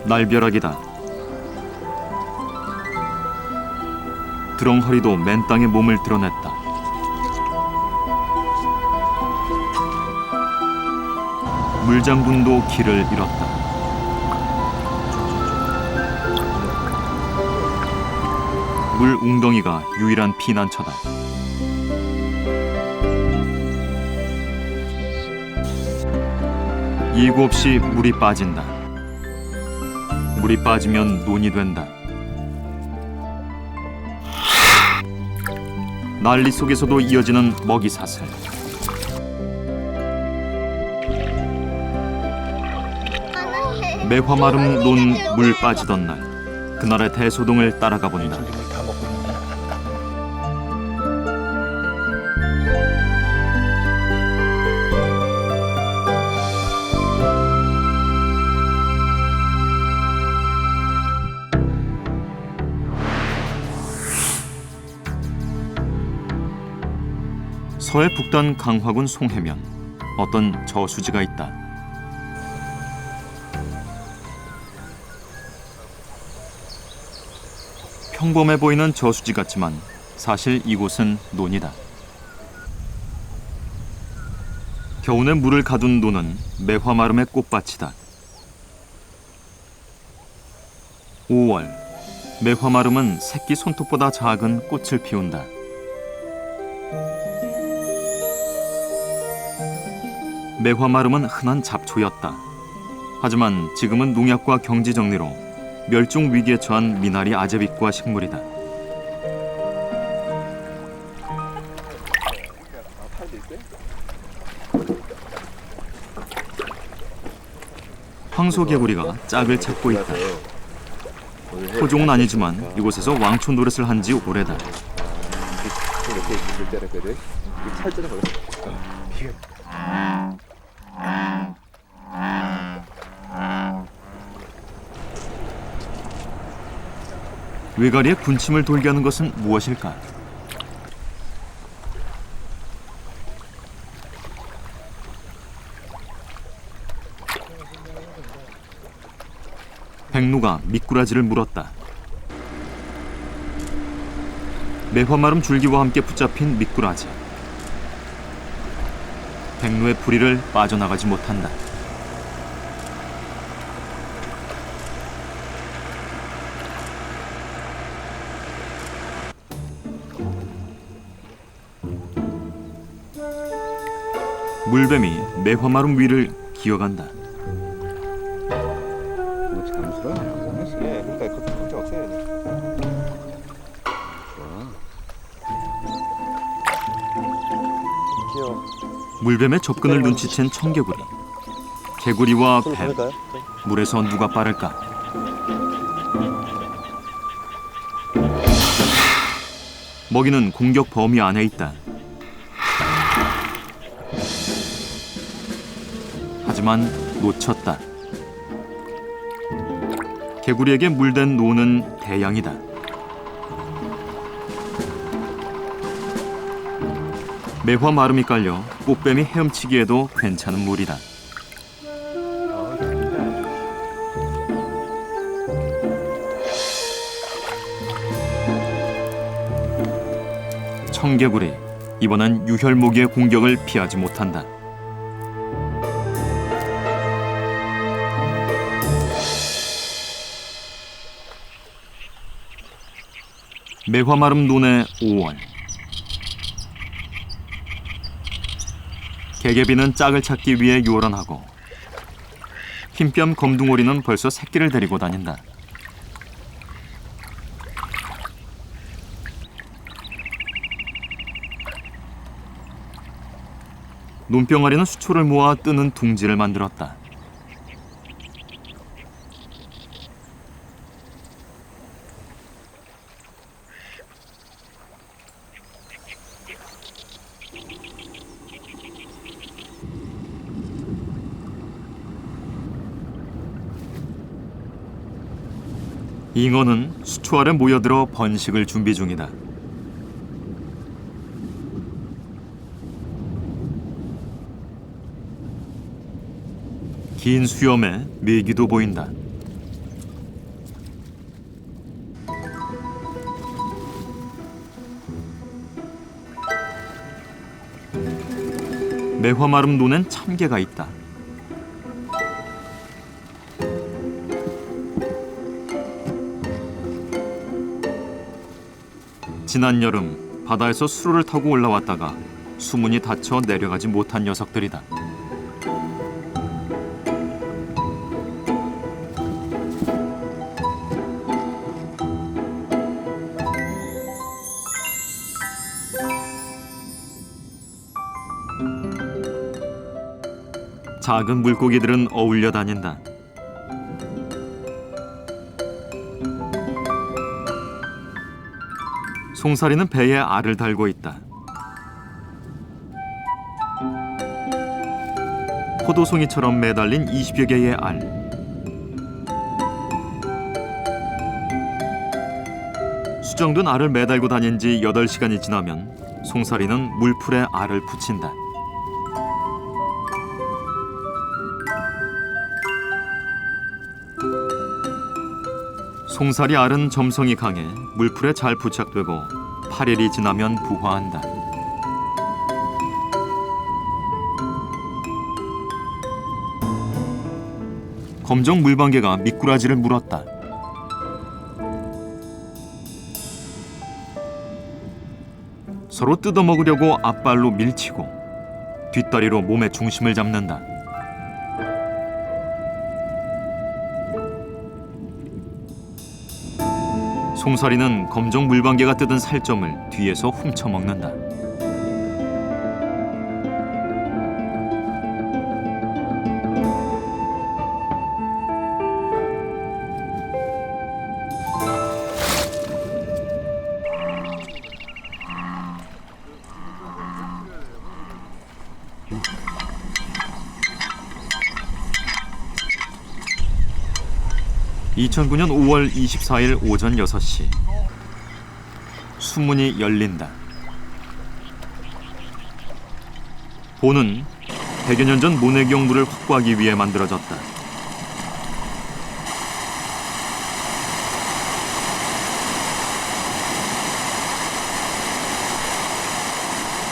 날벼락이다. 드렁허리도 맨 땅에 몸을 드러냈다. 물장군도 길을 잃었다. 물 웅덩이가 유일한 피난처다. 이구 없이 물이 빠진다. 물이 빠지면 논이 된다. 난리 속에서도 이어지는 먹이 사슬. 매화 마름 논 물 빠지던 날, 그날의 대소동을 따라가 본다. 서해 북단 강화군 송해면 어떤 저수지가 있다. 평범해 보이는 저수지 같지만 사실 이곳은 논이다. 겨우내 물을 가둔 논은 매화마름의 꽃밭이다. 5월, 매화마름은 새끼 손톱보다 작은 꽃을 피운다. 매화마름은 흔한 잡초였다. 하지만 지금은 농약과 경지 정리로 멸종 위기에 처한 미나리 아제빛과 식물이다. 황소개구리가 짝을 찾고 있다. 토종은 아니지만 이곳에서 왕초 노릇을 한 지 오래다. 외가리에 군침을 돌게 하는 것은 무엇일까? 백루가 미꾸라지를 물었다. 매화마름 줄기와 함께 붙잡힌 미꾸라지. 백루의 부리를 빠져나가지 못한다. 물뱀이 매화마름 위를 기어간다. 물뱀의 접근을 눈치챈 청개구리. 개구리와 뱀, 물에서 누가 빠를까? 먹이는 공격 범위 안에 있다. 하지만 놓쳤다. 개구리에게 물된 노는 대양이다. 매화 마름이 깔려 꽃뱀이 헤엄치기에도 괜찮은 물이다. 청개구리, 이번엔 유혈모기의 공격을 피하지 못한다. 매화마름 논의 5월. 개개비는 짝을 찾기 위해 요란하고 흰뺨 검둥오리는 벌써 새끼를 데리고 다닌다. 논병아리는 수초를 모아 뜨는 둥지를 만들었다. 잉어는 수초 아래 모여들어 번식을 준비 중이다. 긴 수염에 메기도 보인다. 매화 마름 논엔 참개가 있다. 지난 여름 바다에서 수로를 타고 올라왔다가 수문이 닫혀 내려가지 못한 녀석들이다. 작은 물고기들은 어울려 다닌다. 송사리는 배에 알을 달고 있다. 포도송이처럼 매달린 20여 개의 알. 수정된 알을 매달고 다닌 지 8시간이 지나면 송사리는 물풀에 알을 붙인다. 송사리 알은 점성이 강해 물풀에 잘 부착되고 8일이 지나면 부화한다. 검정 물방개가 미꾸라지를 물었다. 서로 뜯어먹으려고 앞발로 밀치고 뒷다리로 몸의 중심을 잡는다. 송사리는 검정 물방개가 뜯은 살점을 뒤에서 훔쳐먹는다. (2009년 5월 24일) 오전 6시 수문이 열린다. 보는 100여 년 전 모내기용 물을 확보하기 위해 만들어졌다.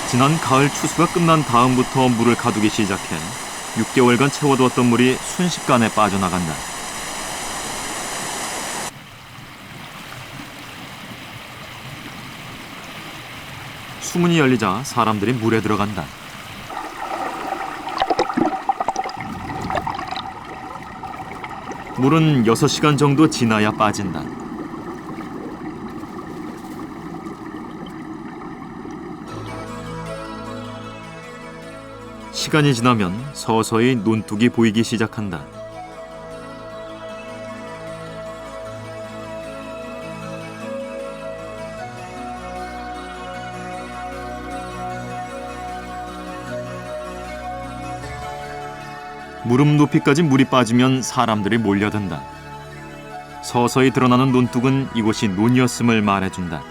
지난 가을 추수가 끝난 다음부터 물을 가두기 시작해 6개월간 채워두었던 물이 순식간에 빠져나간다. 수문이 열리자 사람들이 물에 들어간다. 물은 6시간 정도 지나야 빠진다. 시간이 지나면 서서히 논둑이 보이기 시작한다. 무릎 높이까지 물이 빠지면 사람들이 몰려든다. 서서히 드러나는 논둑은 이곳이 논이었음을 말해준다.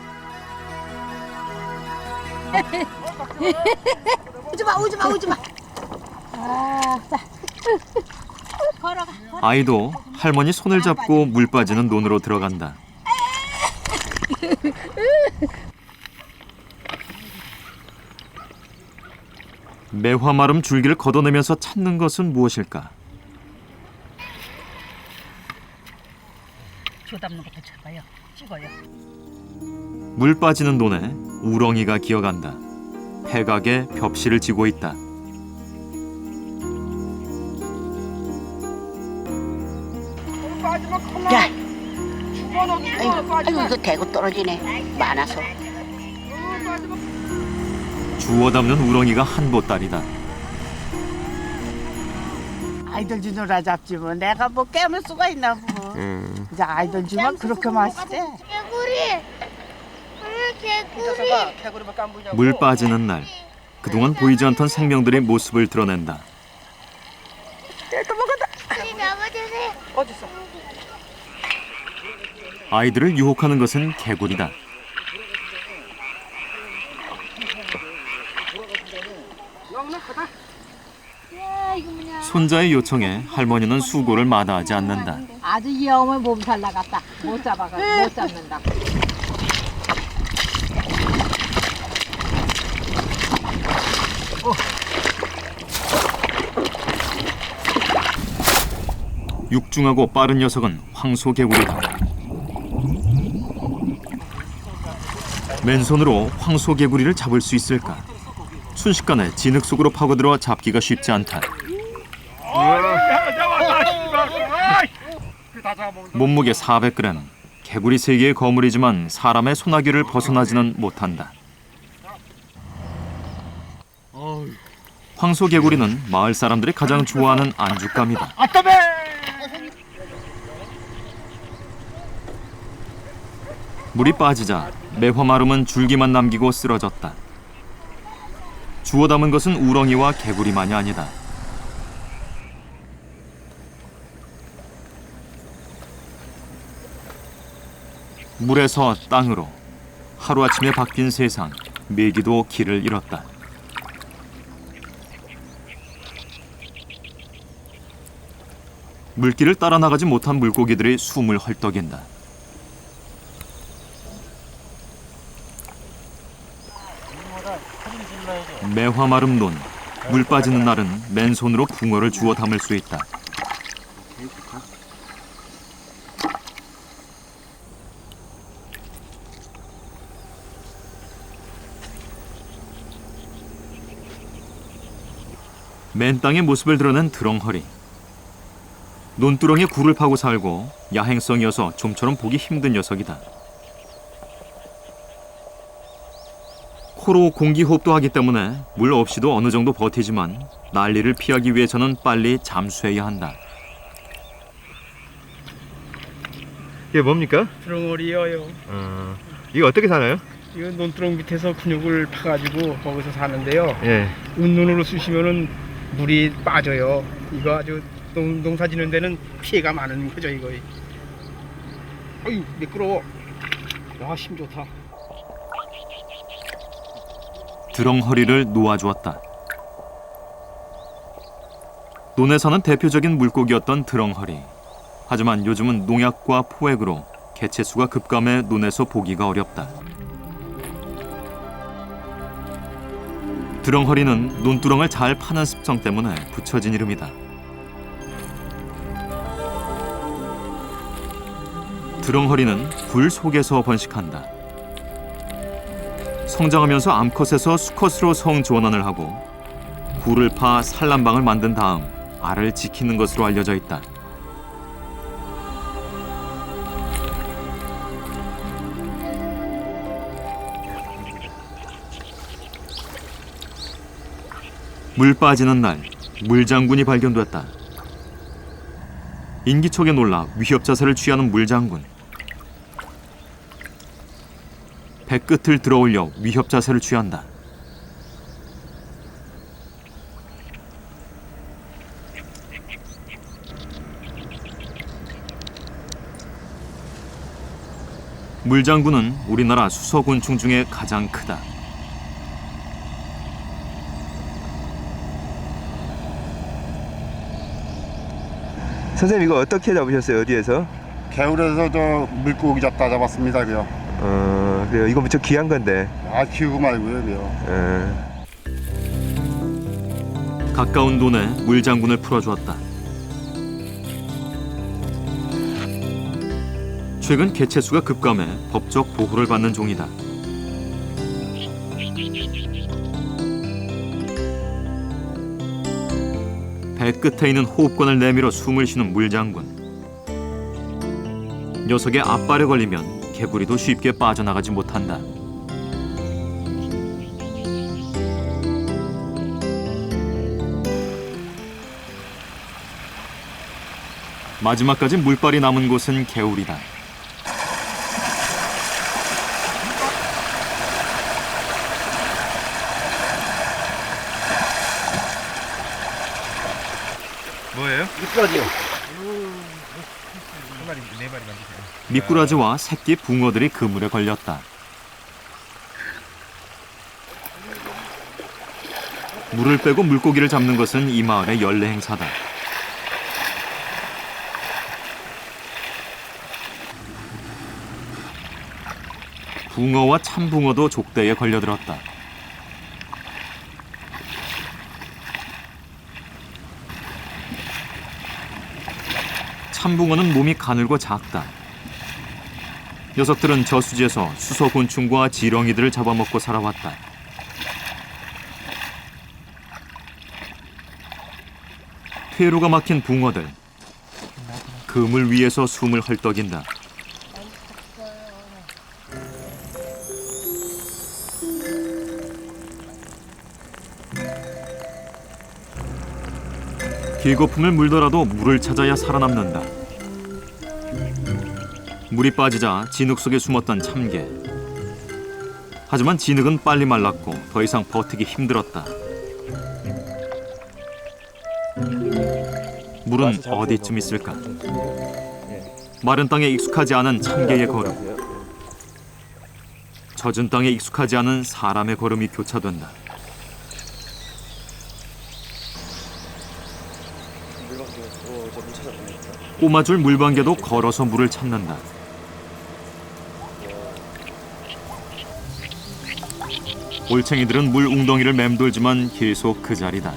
오지마. 걸어가. 아이도 할머니 손을 잡고 물 빠지는 논으로 들어간다. 매화 마름 줄기를 걷어내면서 찾는 것은 무엇일까? 조 담는 것도 잡아요. 찍어요. 물 빠지는 논에 우렁이가 기어간다. 해각에 벽실을 지고 있다. 야, 아이고 이거 대고 떨어지네. 많아서. 주워 담는 우렁이가 한 보따리다. 아이들 주느라 잡지 뭐 내가 뭐 깨물 수가 있나 뭐. 이제 아이들 주면 그렇게 맛있대. 개구리. 물 빠지는 날, 그동안 보이지 않던 생명들의 모습을 드러낸다. 어딨어? 아이들을 유혹하는 것은 개구리다. 손자의 요청에 할머니는 수고를 마다하지 않는다. 아주 이 어머니 몸살 나갔다. 못 잡는다. 육중하고 빠른 녀석은 황소개구리다. 맨손으로 황소개구리를 잡을 수 있을까? 순식간에 진흙 속으로 파고들어 잡기가 쉽지 않다. 몸무게 400g, 개구리 세계의 거물이지만 사람의 소나기를 벗어나지는 못한다. 황소개구리는 마을 사람들이 가장 좋아하는 안주감이다. 물이 빠지자 매화마름은 줄기만 남기고 쓰러졌다. 주워 담은 것은 우렁이와 개구리만이 아니다. 물에서 땅으로 하루아침에 바뀐 세상, 메기도 길을 잃었다. 물길을 따라 나가지 못한 물고기들이 숨을 헐떡인다. 매화마름 논, 물 빠지는 날은 맨손으로 붕어를 주워 담을 수 있다. 맨 땅의 모습을 드러낸 드렁허리. 논두렁에 굴을 파고 살고 야행성이어서 좀처럼 보기 힘든 녀석이다. 코로 공기호흡도 하기 때문에 물 없이도 어느 정도 버티지만 난리를 피하기 위해서는 빨리 잠수해야 한다. 이게 뭡니까? 드렁어리여요. 이거 어떻게 사나요? 이거 논두렁 밑에서 근육을 파가지고 거기서 사는데요. 예. 운눈으로 쑤시면은 물이 빠져요. 이거 아주 농사 짓는 데는 피해가 많은 거죠, 이거. 어휴, 미끄러워. 야, 힘 좋다. 드렁허리를 놓아주었다. 논에 사는 대표적인 물고기였던 드렁허리. 하지만 요즘은 농약과 포획으로 개체수가 급감해 논에서 보기가 어렵다. 드렁허리는 논두렁을 잘 파는 습성 때문에 붙여진 이름이다. 드렁허리는 굴 속에서 번식한다. 성장하면서 암컷에서 수컷으로 성조원을 하고 굴을 파 산란방을 만든 다음 알을 지키는 것으로 알려져 있다. 물 빠지는 날 물장군이 발견됐다. 인기척에 놀라 위협 자세를 취하는 물장군. 배끝을 들어올려 위협 자세를 취한다. 물장군은 우리나라 수서곤충 중에 가장 크다. 선생님 이거 어떻게 잡으셨어요? 어디에서? 개울에서 저 물고기 잡았습니다. 그요. 그래요. 이거 무척 귀한 건데. 아 키우고 말고요. 그요. 가까운 논에 물장군을 풀어주었다. 최근 개체수가 급감해 법적 보호를 받는 종이다. 배끝에 있는 호흡권을 내밀어 숨을 쉬는 물장군. 녀석의 앞발에 걸리면 개구리도 쉽게 빠져나가지 못한다. 마지막까지 물발이 남은 곳은 개울이다. 뭐예요? 미꾸라지요. 한 마리, 네 마리 만드세요. 미꾸라지와 새끼 붕어들이 그물에 걸렸다. 물을 빼고 물고기를 잡는 것은 이 마을의 연례 행사다. 붕어와 참붕어도 족대에 걸려들었다. 참붕어는 몸이 가늘고 작다. 녀석들은 저수지에서 수소곤충과 지렁이들을 잡아먹고 살아왔다. 퇴로가 막힌 붕어들. 그물 위에서 숨을 헐떡인다. 길거품을 물더라도 물을 찾아야 살아남는다. 물이 빠지자 진흙 속에 숨었던 참개. 하지만 진흙은 빨리 말랐고 더 이상 버티기 힘들었다. 물은 어디쯤 있을까? 마른 땅에 익숙하지 않은 참개의 걸음. 젖은 땅에 익숙하지 않은 사람의 걸음이 교차된다. 꼬마줄 물방개도 걸어서 물을 찾는다. 올챙이들은 물 웅덩이를 맴돌지만 계속 그 자리다.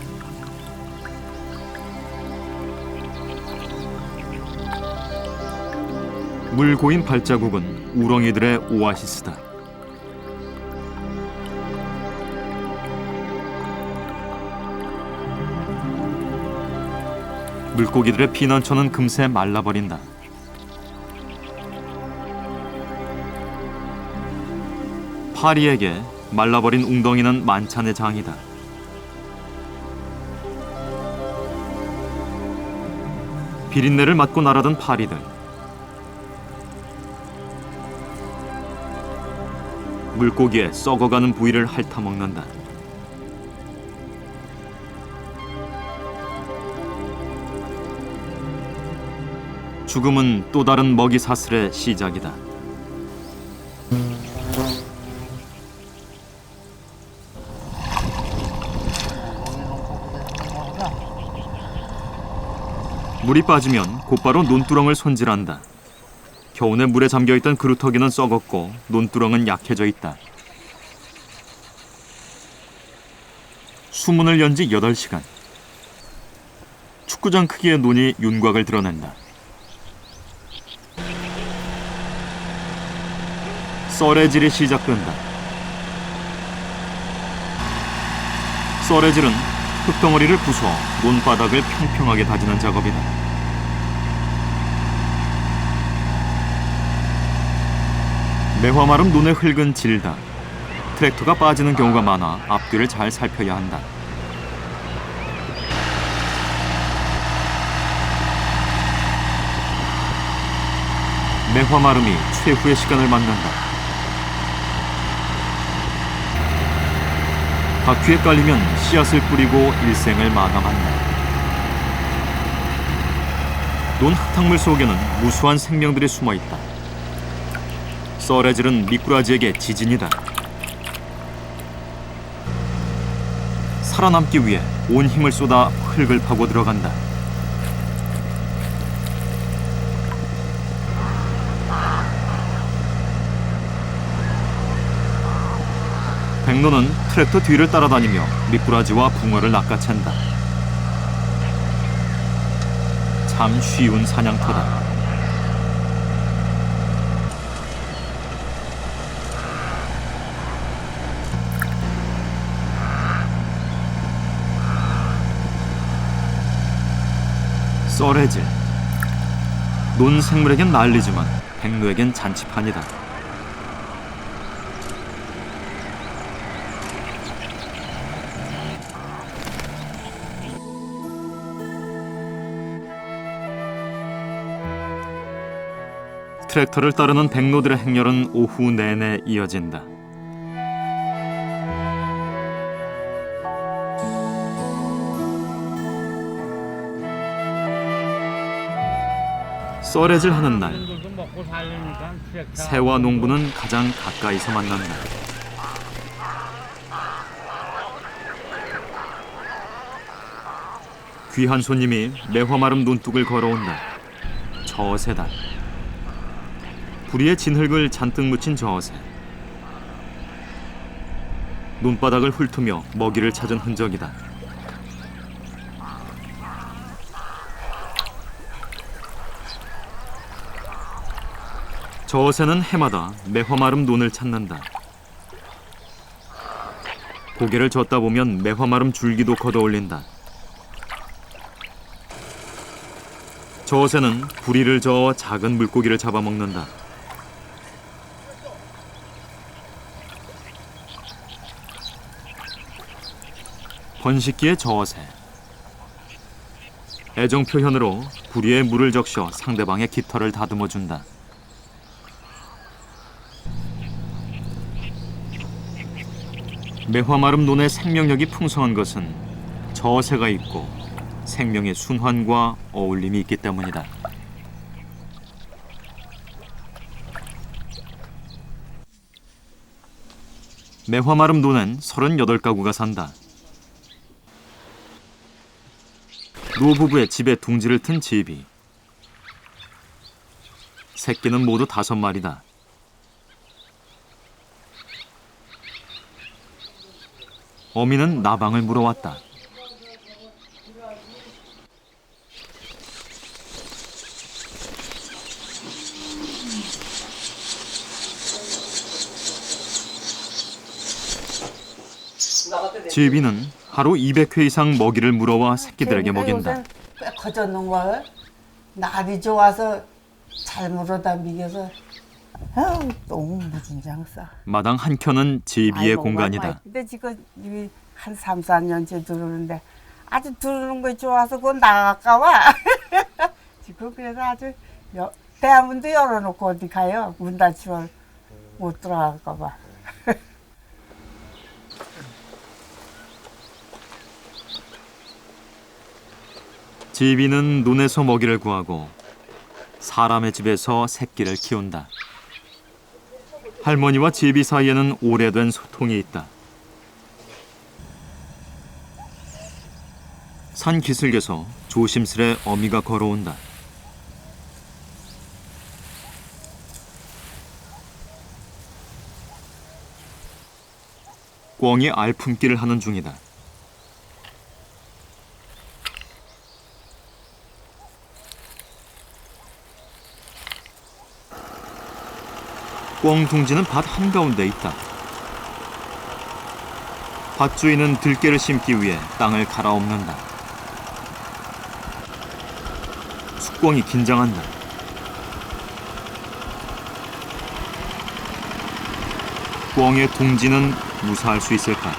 물 고인 발자국은 우렁이들의 오아시스다. 물고기들의 피난처는 금세 말라버린다. 파리에게 말라버린 웅덩이는 만찬의 장이다. 비린내를 맡고 날아든 파리들. 물고기의 썩어가는 부위를 핥아먹는다. 죽음은 또 다른 먹이 사슬의 시작이다. 물이 빠지면 곧바로 논두렁을 손질한다. 겨우내 물에 잠겨있던 그루터기는 썩었고 논두렁은 약해져 있다. 수문을 연 지 8시간. 축구장 크기의 논이 윤곽을 드러낸다. 썰애질이 시작된다. 썰애질은 흙덩어리를 부숴 논바닥을 평평하게 다지는 작업이다. 매화마름 논의 흙은 질다. 트랙터가 빠지는 경우가 많아 앞뒤를 잘 살펴야 한다. 매화마름이 최후의 시간을 맞는다. 바퀴에 깔리면 씨앗을 뿌리고 일생을 마감한다. 논 흙탕물 속에는 무수한 생명들이 숨어있다. 썰애질은 미꾸라지에게 지진이다. 살아남기 위해 온 힘을 쏟아 흙을 파고 들어간다. 백로는 트랙터 뒤를 따라다니며 미꾸라지와 붕어를 낚아챈다. 참 쉬운 사냥터다. 썰애질. 논 생물에겐 난리지만 백로에겐 잔치판이다. 트랙터를 따르는 백로들의 행렬은 오후 내내 이어진다. 썰애질 하는 날, 새와 농부는 가장 가까이서 만난다. 귀한 손님이 매화마름 논둑을 걸어온다. 저새다. 부리에 진흙을 잔뜩 묻힌 저새. 논바닥을 훑으며 먹이를 찾은 흔적이다. 저새는 해마다 매화마름 논을 찾는다. 고개를 젓다 보면 매화마름 줄기도 걷어올린다. 저새는 부리를 저어 작은 물고기를 잡아먹는다. 번식기의 저새. 애정 표현으로 부리에 물을 적셔 상대방의 깃털을 다듬어준다. 매화마름 논의 생명력이 풍성한 것은 저새가 있고 생명의 순환과 어울림이 있기 때문이다. 매화마름 논엔 38가구가 산다. 노부부의 집에 둥지를 튼 집이. 새끼는 모두 5마리다. 어미는 나방을 물어왔다. 제비는 하루 200회 이상 먹이를 물어와 새끼들에게 먹인다. 꽤 커졌는 걸 날이 좋아서 잘 물어다 미겨서 너무 무진장 싸. 마당 한켠은 제비의 공간이다. 근데 지금 이미 한 3, 4년째 들어오는데 아주 들어오는 거 좋아서 그건 나갈까 봐. 지금 그래서 아주 대화문도 열어놓고 어디 가요? 문 닫히면 못 들어갈까 봐. 제비는 논에서 먹이를 구하고 사람의 집에서 새끼를 키운다. 할머니와 제비 사이에는 오래된 소통이 있다. 산 기슭에서 조심스레 어미가 걸어온다. 꿩이 알품기를 하는 중이다. 꿩 둥지는 밭 한가운데 있다. 밭주인은 들깨를 심기 위해 땅을 갈아엎는다. 숙꿩이 긴장한다. 꿩의 둥지는 무사할 수 있을까?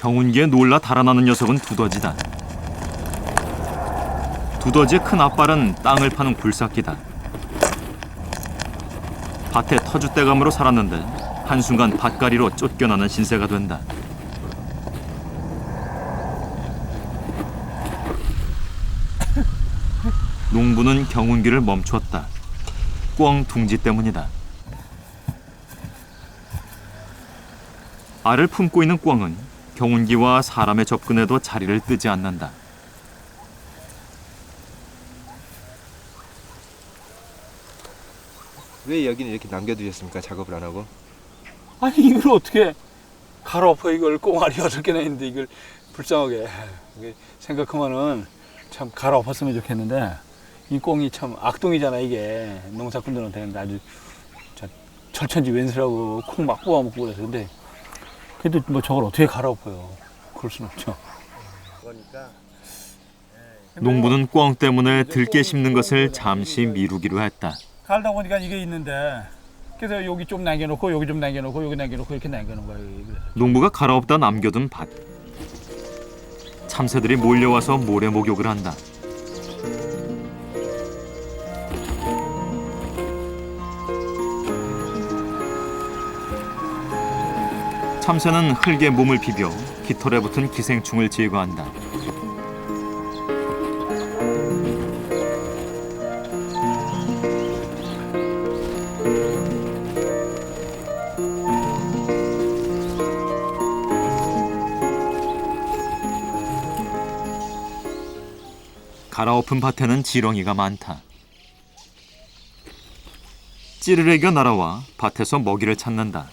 경운기에 놀라 달아나는 녀석은 두더지다. 두더지의 큰 앞발은 땅을 파는 굴삭기다. 밭에 터줏대감으로 살았는데 한순간 밭가리로 쫓겨나는 신세가 된다. 농부는 경운기를 멈췄다. 꿩 둥지 때문이다. 알을 품고 있는 꿩은 경운기와 사람의 접근에도 자리를 뜨지 않는다. 왜 여기는 이렇게 남겨두셨습니까? 작업을 안 하고? 아니 이걸 어떻게 갈아엎어 이걸 꽁알이 8개나 있는데 이걸 불쌍하게 이게 생각하면은 참 갈아엎었으면 좋겠는데 이 꽁이 참 악동이잖아. 이게 농사꾼들한테는 아주 철천지 왼수라고 콩 막 뽑아먹고 그래서 근데 그래도 뭐 저걸 어떻게 갈아엎어요. 그럴 순 없죠. 농부는 꿩 때문에 들깨 심는 것을 잠시 미루기로 했다. 갈다 보니까 이게 있는데 그래서 여기 좀 남겨놓고 여기 좀 남겨놓고 여기 남겨놓고 이렇게 남겨놓은 거예요. 그래서. 농부가 갈아엎다 남겨둔 밭. 참새들이 몰려와서 모래 목욕을 한다. 참새는 흙에 몸을 비벼 깃털에 붙은 기생충을 제거한다. 갈아엎은 밭에는 지렁이가 많다. 찌르레기가 날아와 밭에서 먹이를 찾는다.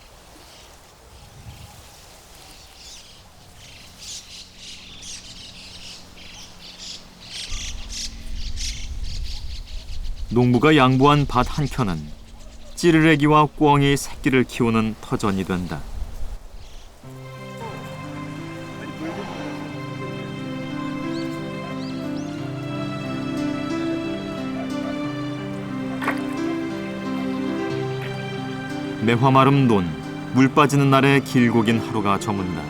농부가 양보한 밭 한켠은 찌르레기와 꿩이 새끼를 키우는 터전이 된다. 매화마름 논, 물 빠지는 날에 길고 긴 하루가 저문다.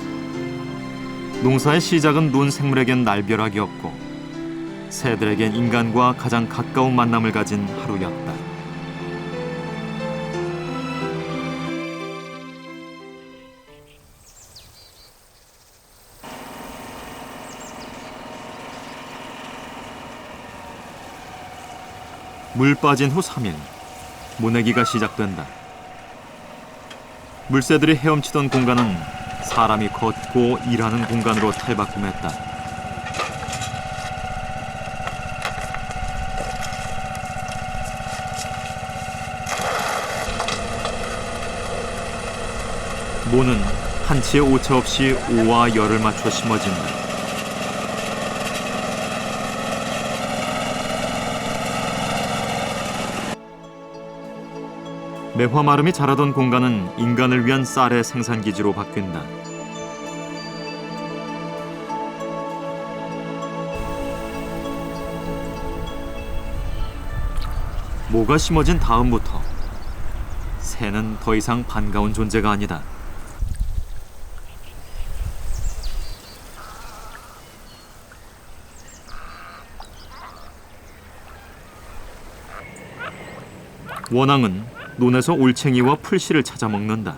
농사의 시작은 논 생물에겐 날벼락이 없고 새들에겐 인간과 가장 가까운 만남을 가진 하루였다. 물 빠진 후 3일, 모내기가 시작된다. 물새들이 헤엄치던 공간은 사람이 걷고 일하는 공간으로 탈바꿈했다. 모는 한치의 오차 없이 오와 열을 맞춰 심어진다. 매화마름이 자라던 공간은 인간을 위한 쌀의 생산기지로 바뀐다. 모가 심어진 다음부터 새는 더 이상 반가운 존재가 아니다. 원앙은 논에서 올챙이와 풀씨를 찾아 먹는다.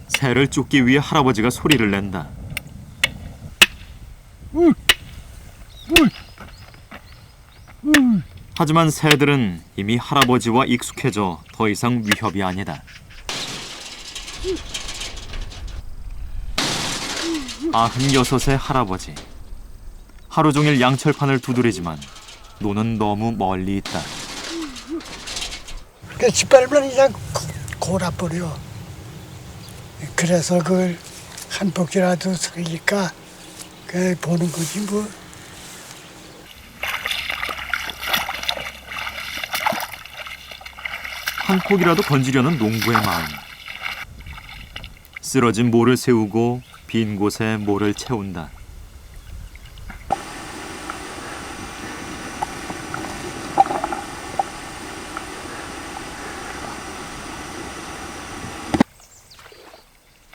새를 쫓기 위해 할아버지가 소리를 낸다. 하지만 새들은 이미 할아버지와 익숙해져 더 이상 위협이 아니다. 96의 할아버지. 하루 종일 양철판을 두드리지만 논은 너무 멀리 있다. 그 짓밟으면 그냥 골아버려. 그래서 그걸 한 포기라도 살릴까 그 보는 거지 뭐. 한 폭이라도 건지려는 농부의 마음. 쓰러진 모를 세우고 빈 곳에 모를 채운다.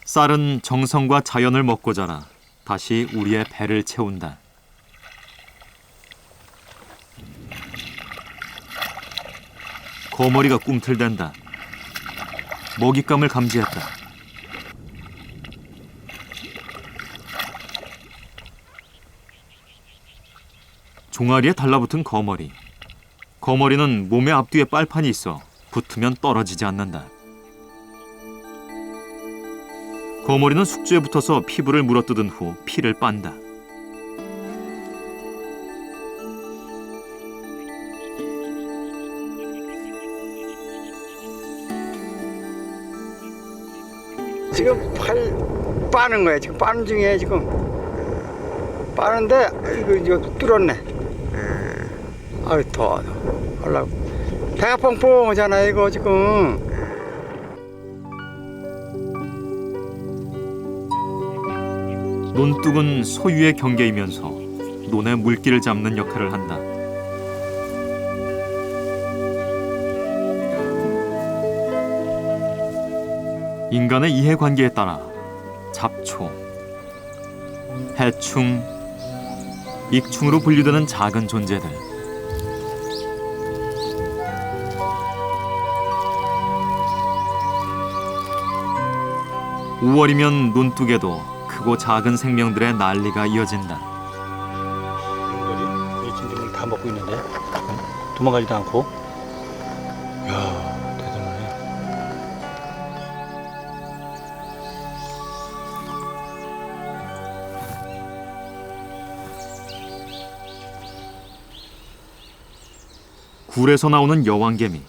쌀은 정성과 자연을 먹고 자라 다시 우리의 배를 채운다. 거머리가 꿈틀댄다. 먹잇감을 감지했다. 종아리에 달라붙은 거머리. 거머리는 몸의 앞뒤에 빨판이 있어 붙으면 떨어지지 않는다. 거머리는 숙주에 붙어서 피부를 물어뜯은 후 피를 빤다. 지금 빠는 거야. 지금 빠는 중이에요. 지금 빠는데 이거 뚫었네. 아유 더워. 올라고. 배가 뻥뻥하잖아 이거 지금. 논둑은 소유의 경계이면서 논의 물기를 잡는 역할을 한다. 인간의 이해관계에 따라 잡초, 해충, 익충으로 분류되는 작은 존재들. (5월이면) 논둑에도 크고 작은 생명들의 난리가 이어진다. 이 진딧물 다 먹고 있는데 도망가지도 않고. 이야 대단하네. 굴에서 나오는 여왕개미.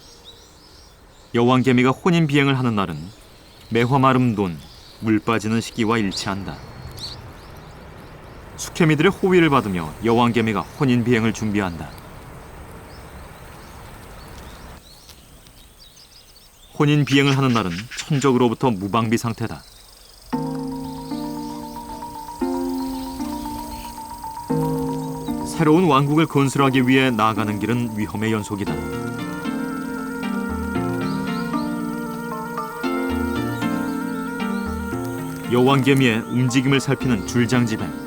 여왕개미가 혼인 비행을 하는 날은 매화 마름 논, 물 빠지는 시기와 일치한다. 수케미들의 호위를 받으며 여왕개미가 혼인 비행을 준비한다. 혼인 비행을 하는 날은 천적으로부터 무방비 상태다. 새로운 왕국을 건설하기 위해 나아가는 길은 위험의 연속이다. 여왕개미의 움직임을 살피는 줄장지뱀.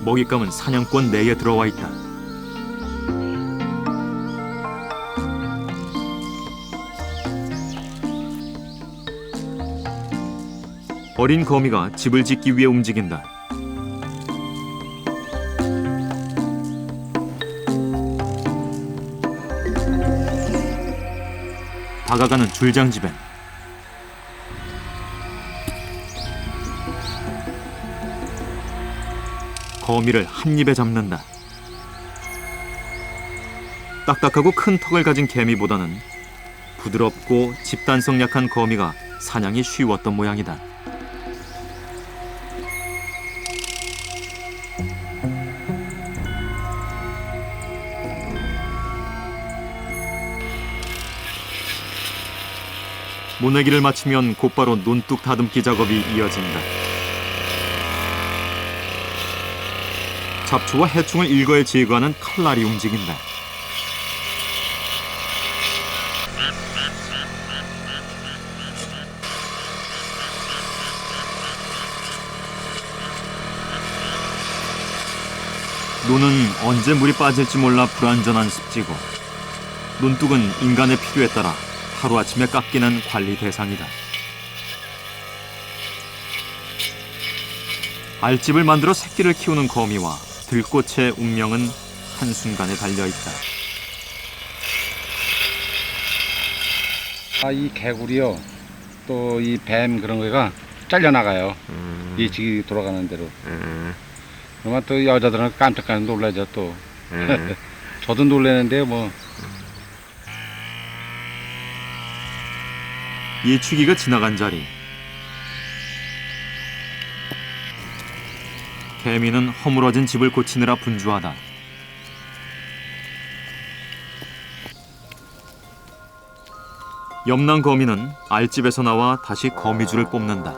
먹잇감은 사냥권 내에 들어와 있다. 어린 거미가 집을 짓기 위해 움직인다. 다가가는 줄장지뱀. 거미를 한 입에 잡는다. 딱딱하고 큰 턱을 가진 개미보다는 부드럽고 집단성 약한 거미가 사냥이 쉬웠던 모양이다. 모내기를 마치면 곧바로 논둑 다듬기 작업이 이어진다. 잡초와 해충을 일거에 제거하는 칼날이 움직인다. 논은 언제 물이 빠질지 몰라 불안전한 습지고, 논둑은 인간의 필요에 따라 하루아침에 깎이는 관리 대상이다. 알집을 만들어 새끼를 키우는 거미와 들꽃의 운명은 한순간에 달려있다. 이 개구리요, 또 이 뱀 그런 거가 잘려나가요. 이 지기 돌아가는 대로. 그러면 또 여자들은 깜짝 놀라죠 또. 저도 놀라는데 뭐. 예추기가 지나간 자리. 개미는 허물어진 집을 고치느라 분주하다. 염난 거미는 알집에서 나와 다시 거미줄을 뽑는다.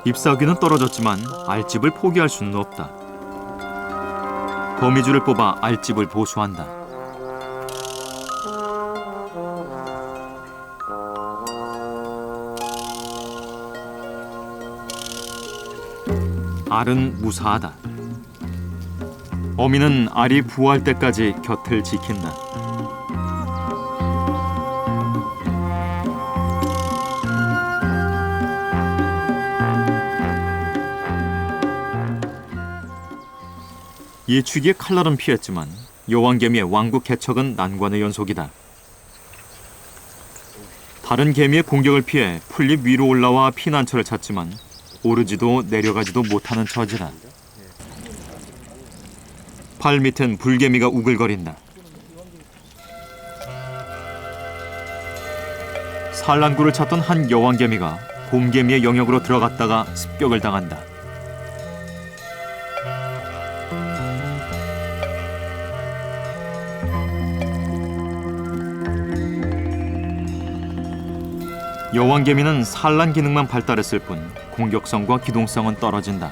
잎사귀는 떨어졌지만 알집을 포기할 수는 없다. 거미줄을 뽑아 알집을 보수한다. 알은 무사하다. 어미는 알이 부화할 때까지 곁을 지킨다. 예추기의 칼날은 피했지만 여왕개미의 왕국 개척은 난관의 연속이다. 다른 개미의 공격을 피해 풀잎 위로 올라와 피난처를 찾지만 오르지도 내려가지도 못하는 처지다. 발 밑엔 불개미가 우글거린다. 산란구를 찾던 한 여왕개미가 곰개미의 영역으로 들어갔다가 습격을 당한다. 여왕개미는 산란 기능만 발달했을 뿐 공격성과 기동성은 떨어진다.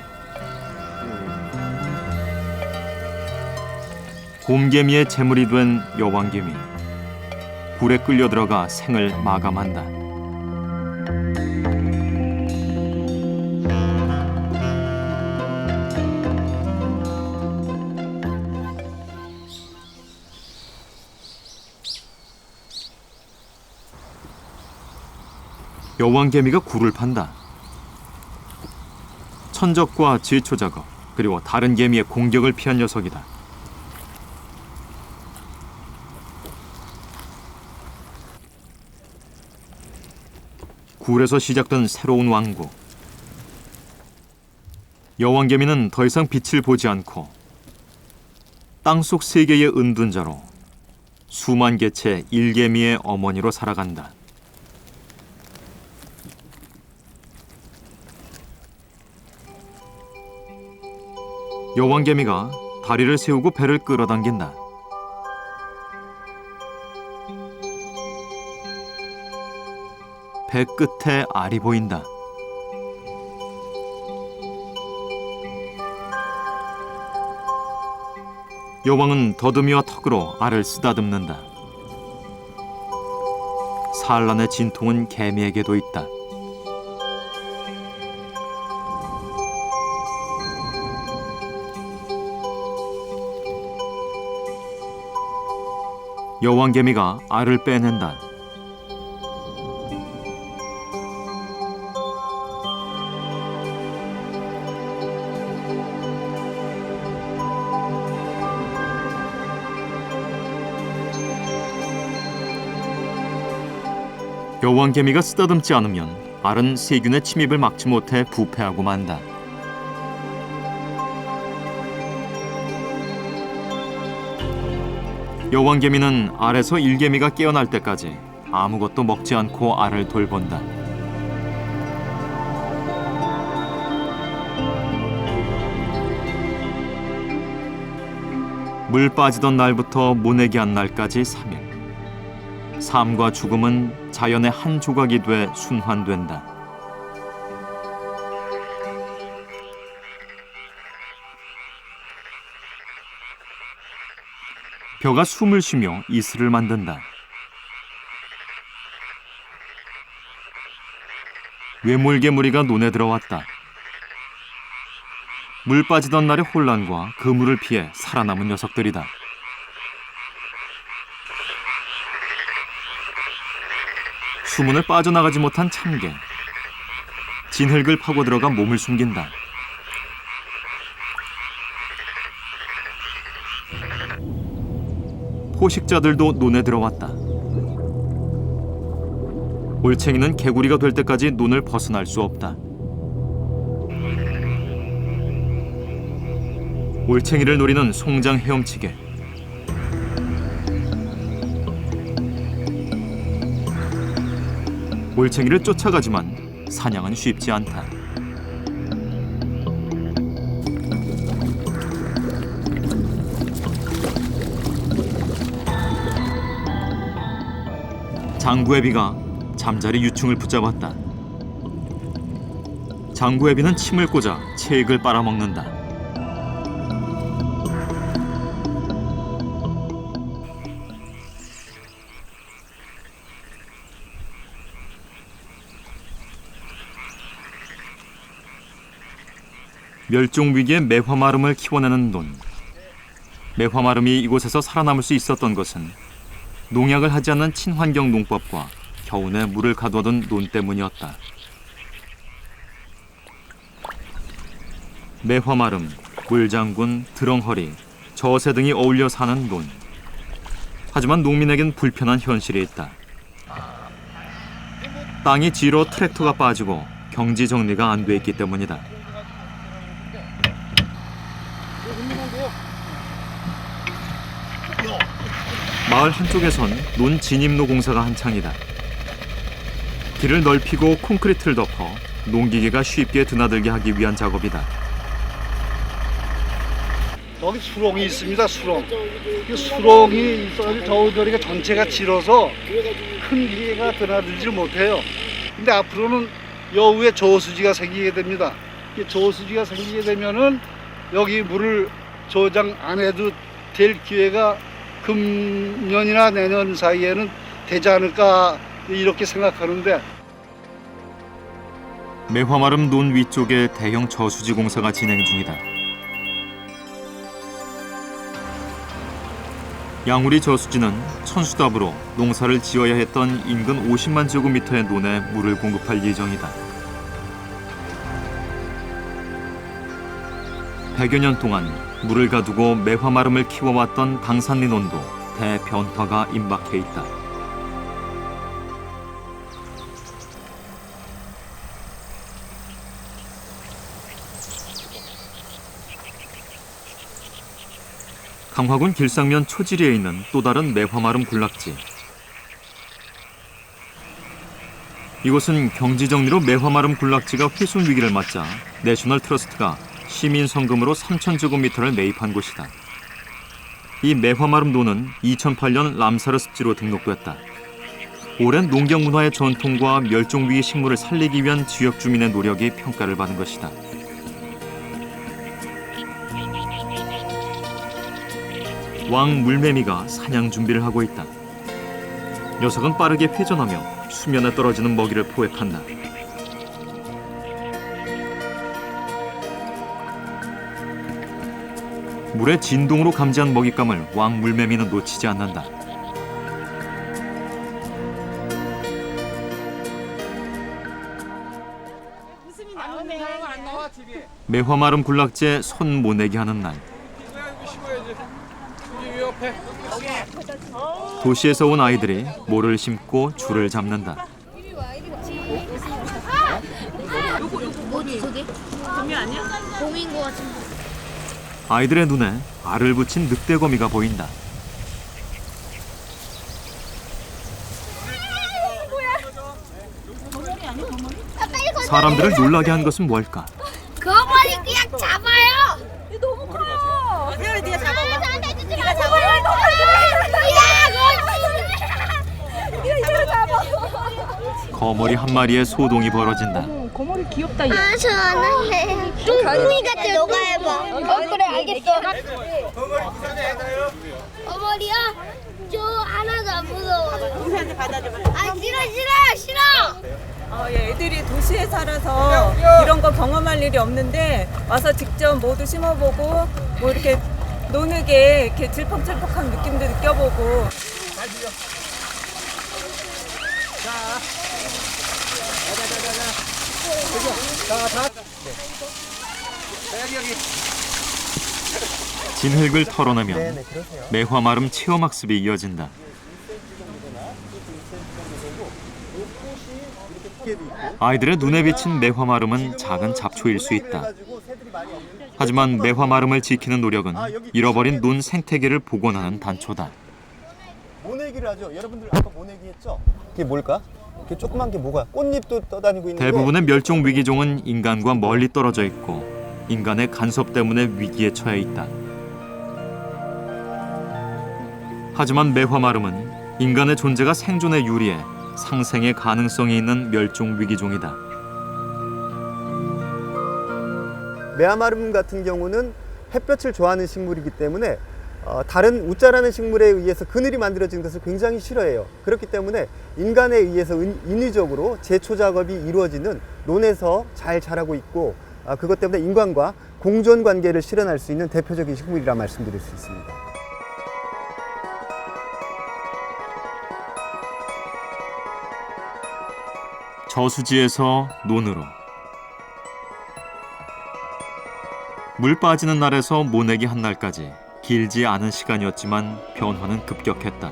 곰개미의 제물이 된 여왕개미. 굴에 끌려 들어가 생을 마감한다. 여왕개미가 굴을 판다. 천적과 제초 작업, 그리고 다른 개미의 공격을 피한 녀석이다. 굴에서 시작된 새로운 왕국. 여왕개미는 더 이상 빛을 보지 않고 땅속 세계의 은둔자로 수만 개체 일개미의 어머니로 살아간다. 여왕개미가 다리를 세우고 배를 끌어당긴다. 배 끝에 알이 보인다. 여왕은 더듬이와 턱으로 알을 쓰다듬는다. 산란의 진통은 개미에게도 있다. 여왕개미가 알을 빼낸다. 여왕개미가 쓰다듬지 않으면 알은 세균의 침입을 막지 못해 부패하고 만다. 여왕개미는 알에서 일개미가 깨어날 때까지 아무것도 먹지 않고 알을 돌본다. 물 빠지던 날부터 모내기 한 날까지 3일. 삶과 죽음은 자연의 한 조각이 돼 순환된다. 벼가 숨을 쉬며 이슬을 만든다. 외몰개무리가 논에 들어왔다. 물 빠지던 날의 혼란과 그 물을 피해 살아남은 녀석들이다. 수문을 빠져나가지 못한 참개. 진흙을 파고 들어가 몸을 숨긴다. 포식자들도 논에 들어왔다. 올챙이는 개구리가 될 때까지 논을 벗어날 수 없다. 올챙이를 노리는 송장 헤엄치개. 올챙이를 쫓아가지만 사냥은 쉽지 않다. 장구애비가 잠자리 유충을 붙잡았다. 장구애비는 침을 꽂아 체액을 빨아먹는다. 멸종위기의 매화마름을 키워내는 논. 매화마름이 이곳에서 살아남을 수 있었던 것은 농약을 하지 않는 친환경 농법과 겨우내 물을 가둬둔 논 때문이었다. 매화마름, 물장군, 드렁허리, 저새 등이 어울려 사는 논. 하지만 농민에겐 불편한 현실이 있다. 땅이 지로 트랙터가 빠지고 경지 정리가 안 돼 있기 때문이다. 마을 한쪽에선 논 진입로 공사가 한창이다. 길을 넓히고 콘크리트를 덮어 농기계가 쉽게 드나들게 하기 위한 작업이다. 여기 수렁이 있습니다. 수렁. 이 수렁이 있어서 저우더리가 전체가 질어서 큰 기계가 드나들지 못해요. 근데 앞으로는 여우에 저수지가 생기게 됩니다. 이 저수지가 생기게 되면은 여기 물을 저장 안 해도 될 기회가 금년이나 내년 사이에는 되지 않을까 이렇게 생각하는데, 매화마름 논 위쪽에 대형 저수지 공사가 진행 중이다. 양우리 저수지는 천수답으로 농사를 지어야 했던 인근 50만 제곱미터의 논에 물을 공급할 예정이다. 100여 년 동안 물을 가두고 매화마름을 키워왔던 방산리 논도 대변화가 임박해 있다. 강화군 길상면 초지리에 있는 또 다른 매화마름 군락지. 이곳은 경지 정리로 매화마름 군락지가 훼손 위기를 맞자 내셔널 트러스트가 시민 성금으로 3,000제곱미터를 매입한 곳이다. 이 매화마름 논은 2008년 람사르 습지로 등록됐다. 오랜 농경 문화의 전통과 멸종 위기 식물을 살리기 위한 지역 주민의 노력이 평가를 받은 것이다. 왕 물매미가 사냥 준비를 하고 있다. 녀석은 빠르게 회전하며 수면에 떨어지는 먹이를 포획한다. 물의 진동으로 감지한 먹잇감을 왕 물매미는 놓치지 않는다. 매화마름 군락지에 손 모내기 하는 날. 도시에서 온 아이들이 모를 심고 줄을 잡는다. 뭐지 저게? 곰이 아니야? 곰인 거 같은데. 아이들의 눈에 알을 붙인 늑대거미가 보인다. 사람들을 놀라게 한 것은 뭘까? 거머리 그냥 잡아요. 이거 너무 커요. 세월이 네가 잡아봐. 네가 잡아요. 네가 잡아. 거머리 한 마리에 소동이 벌어진다. 거머리 귀엽다. 얘. 아, 저 안 할래. 뚱뚱이 같아. 너가 해봐. 그래, 알겠어. 거머리야? 저 하나도 안 무서워. 동생한테 받아줘봐. 아, 싫어. 애들이 도시에 살아서 이런 거 경험할 일이 없는데 와서 직접 모두 심어보고 뭐 이렇게 노는 게 이렇게 질퍽질퍽한 느낌도 느껴보고. 진흙을 털어내면 매화마름 체험학습이 이어진다. 아이들의 눈에 비친 매화마름은 작은 잡초일 수 있다. 하지만 매화마름을 지키는 노력은 잃어버린 논 생태계를 복원하는 단초다. 모내기를 하죠. 여러분들 아까 모내기 했죠? 그게 뭘까? 그게 조그만 게 뭐가? 꽃잎도 떠다니고 있는데 대부분의 멸종 위기종은 인간과 멀리 떨어져 있고 인간의 간섭 때문에 위기에 처해 있다. 하지만 매화마름은 인간의 존재가 생존에 유리해 상생의 가능성이 있는 멸종 위기종이다. 매화마름 같은 경우는 햇볕을 좋아하는 식물이기 때문에 다른 웃자라는 식물에 의해서 그늘이 만들어진 것을 굉장히 싫어해요. 그렇기 때문에 인간에 의해서 인위적으로 제초 작업이 이루어지는 논에서 잘 자라고 있고 그것 때문에 인간과 공존 관계를 실현할 수 있는 대표적인 식물이라 말씀드릴 수 있습니다. 저수지에서 논으로 물 빠지는 날에서 모내기 한 날까지 길지 않은 시간이었지만 변화는 급격했다.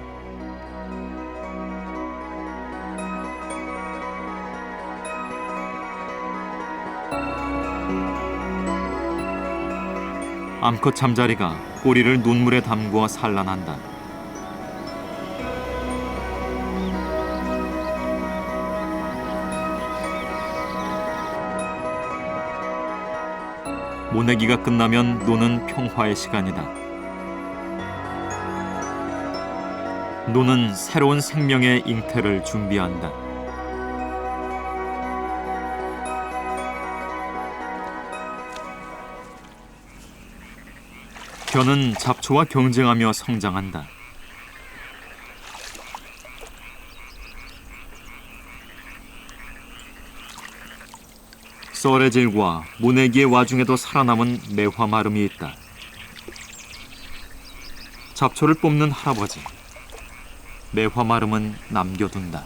암컷 잠자리가 꼬리를 논물에 담궈 산란한다. 모내기가 끝나면 노는 평화의 시간이다. 노는 새로운 생명의 잉태를 준비한다. 견은 잡초와 경쟁하며 성장한다. 썰의 질과 모내기의 와중에도 살아남은 매화마름이 있다. 잡초를 뽑는 할아버지. 매화마름은 남겨둔다.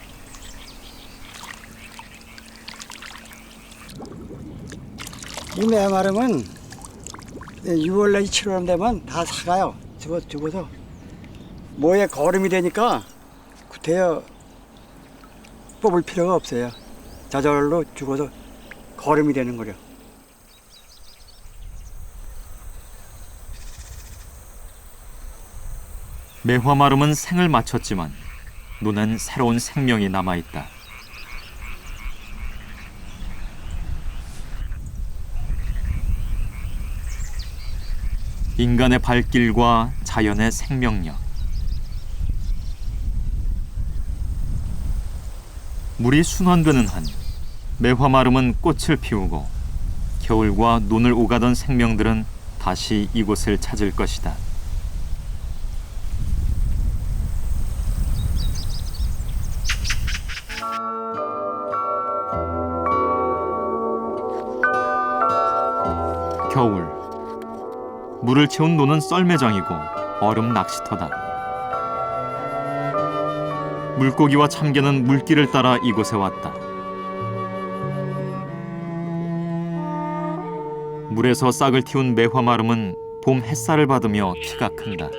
이 매화마름은 6월 내 7월 되면 다 사가요. 죽어서 뭐에 거름이 되니까 구태여 뽑을 필요가 없어요. 저절로 죽어서 거름이 되는 거려. 매화마름은 생을 마쳤지만 논엔 새로운 생명이 남아있다. 인간의 발길과 자연의 생명력. 물이 순환되는 한 매화마름은 꽃을 피우고 겨울과 논을 오가던 생명들은 다시 이곳을 찾을 것이다. 겨울. 물을 채운 논은 썰매장이고 얼음 낚시터다. 물고기와 참개는 물길을 따라 이곳에 왔다. 물에서 싹을 틔운 매화마름은 봄 햇살을 받으며 키가 큰다.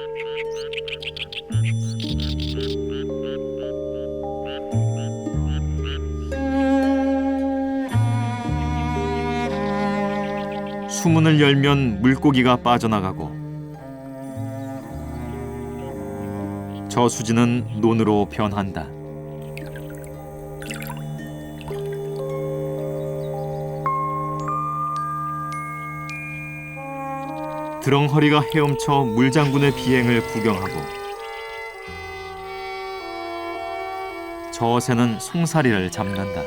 수문을 열면 물고기가 빠져나가고 저수지는 논으로 변한다. 드렁허리가 헤엄쳐 물장군의 비행을 구경하고 저새는 송사리를 잡는다.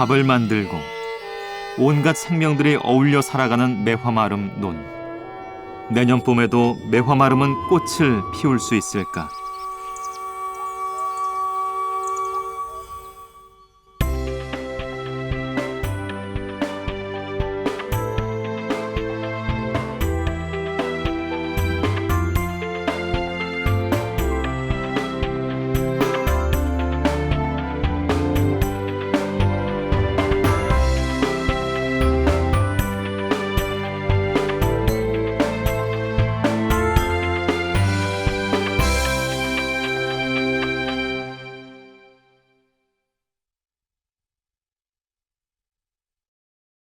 밥을 만들고 온갖 생명들이 어울려 살아가는 매화마름 논. 내년 봄에도 매화마름은 꽃을 피울 수 있을까?